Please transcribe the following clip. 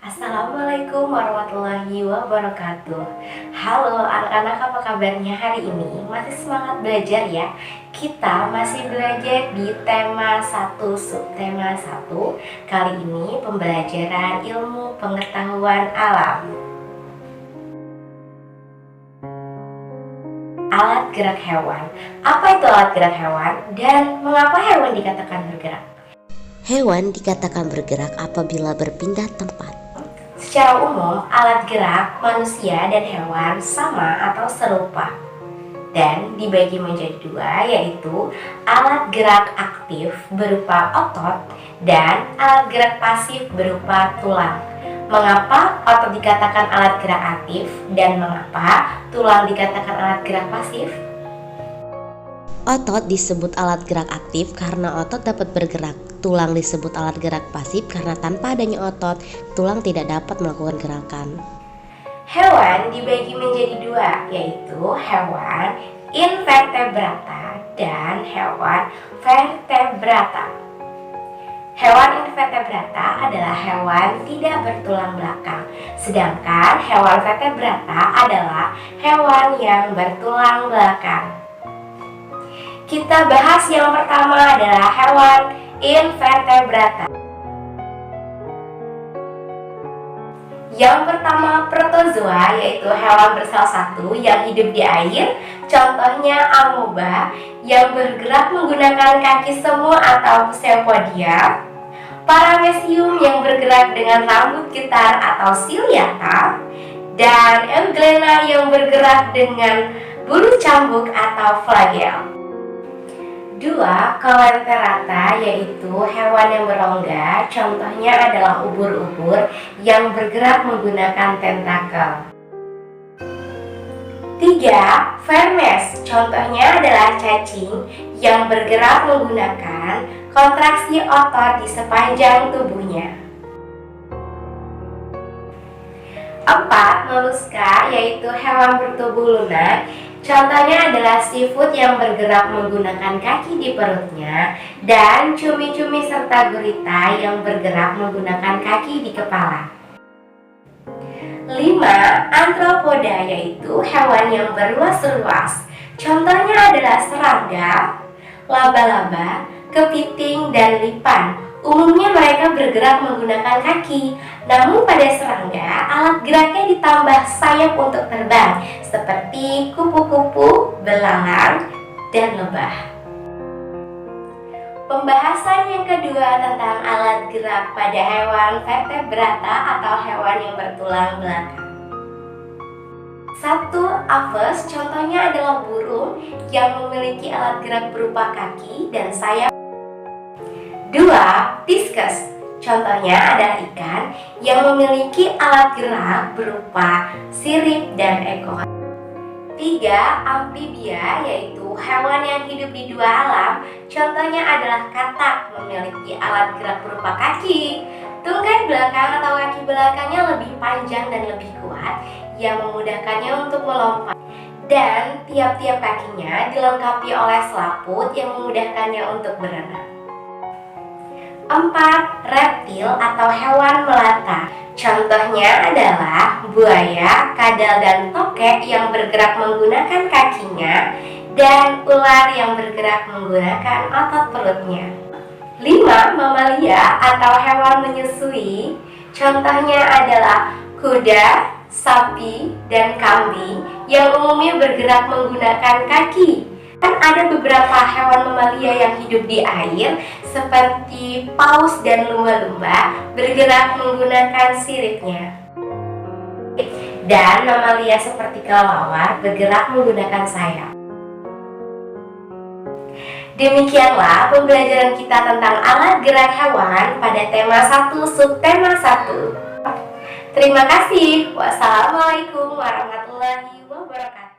Assalamualaikum warahmatullahi wabarakatuh. Halo anak-anak, apa kabarnya hari ini? Masih semangat belajar ya? Kita masih belajar di tema 1 subtema 1. Kali ini pembelajaran ilmu pengetahuan alam. Alat gerak hewan. Apa itu alat gerak hewan dan mengapa hewan dikatakan bergerak? Hewan dikatakan bergerak apabila berpindah tempat. Secara umum, alat gerak manusia dan hewan sama atau serupa dan dibagi menjadi dua, yaitu alat gerak aktif berupa otot dan alat gerak pasif berupa tulang. Mengapa otot dikatakan alat gerak aktif dan mengapa tulang dikatakan alat gerak pasif? Otot disebut alat gerak aktif karena otot dapat bergerak. Tulang disebut alat gerak pasif karena tanpa adanya otot, tulang tidak dapat melakukan gerakan. Hewan dibagi menjadi dua, yaitu hewan invertebrata dan hewan vertebrata. Hewan invertebrata adalah hewan tidak bertulang belakang, sedangkan hewan vertebrata adalah hewan yang bertulang belakang. Kita bahas yang pertama adalah hewan invertebrata. Yang pertama protozoa, yaitu hewan bersel satu yang hidup di air. Contohnya amoeba yang bergerak menggunakan kaki semu atau pseudopodia. Paramecium yang bergerak dengan rambut gitar atau ciliata. Dan euglena yang bergerak dengan bulu cambuk atau flagel. 2. Coleopterata, yaitu hewan yang berongga. Contohnya adalah ubur-ubur yang bergerak menggunakan tentakel. 3. Vermes, contohnya adalah cacing yang bergerak menggunakan kontraksi otot di sepanjang tubuhnya. 4. Moluska, yaitu hewan bertubuh lunak. Contohnya adalah seafood yang bergerak menggunakan kaki di perutnya dan cumi-cumi serta gurita yang bergerak menggunakan kaki di kepala. 5. Arthropoda, yaitu hewan yang berluas-luas. Contohnya adalah serangga, laba-laba, kepiting, dan lipan. Umumnya mereka bergerak menggunakan kaki, namun pada serangga alat geraknya ditambah sayap untuk terbang, seperti kupu-kupu, belalang, dan lebah. Pembahasan yang kedua tentang alat gerak pada hewan vertebrata atau hewan yang bertulang belakang. 1. Aves, contohnya adalah burung yang memiliki alat gerak berupa kaki dan sayap. 2. Discus, contohnya adalah ikan yang memiliki alat gerak berupa sirip dan ekor. 3. Amfibia, yaitu hewan yang hidup di dua alam. Contohnya adalah katak, memiliki alat gerak berupa kaki. Tungkai belakang atau kaki belakangnya lebih panjang dan lebih kuat yang memudahkannya untuk melompat. Dan tiap-tiap kakinya dilengkapi oleh selaput yang memudahkannya untuk berenang. 4. Reptil atau hewan melata. Contohnya adalah buaya, kadal, dan tokek yang bergerak menggunakan kakinya dan ular yang bergerak menggunakan otot perutnya. 5. Mamalia atau hewan menyusui. Contohnya adalah kuda, sapi, dan kambing yang umumnya bergerak menggunakan kaki. Ada beberapa hewan mamalia yang hidup di air seperti paus dan lumba-lumba bergerak menggunakan siripnya. Dan mamalia seperti kelelawar bergerak menggunakan sayap. Demikianlah pembelajaran kita tentang alat gerak hewan pada tema 1 subtema 1. Terima kasih. Wassalamualaikum warahmatullahi wabarakatuh.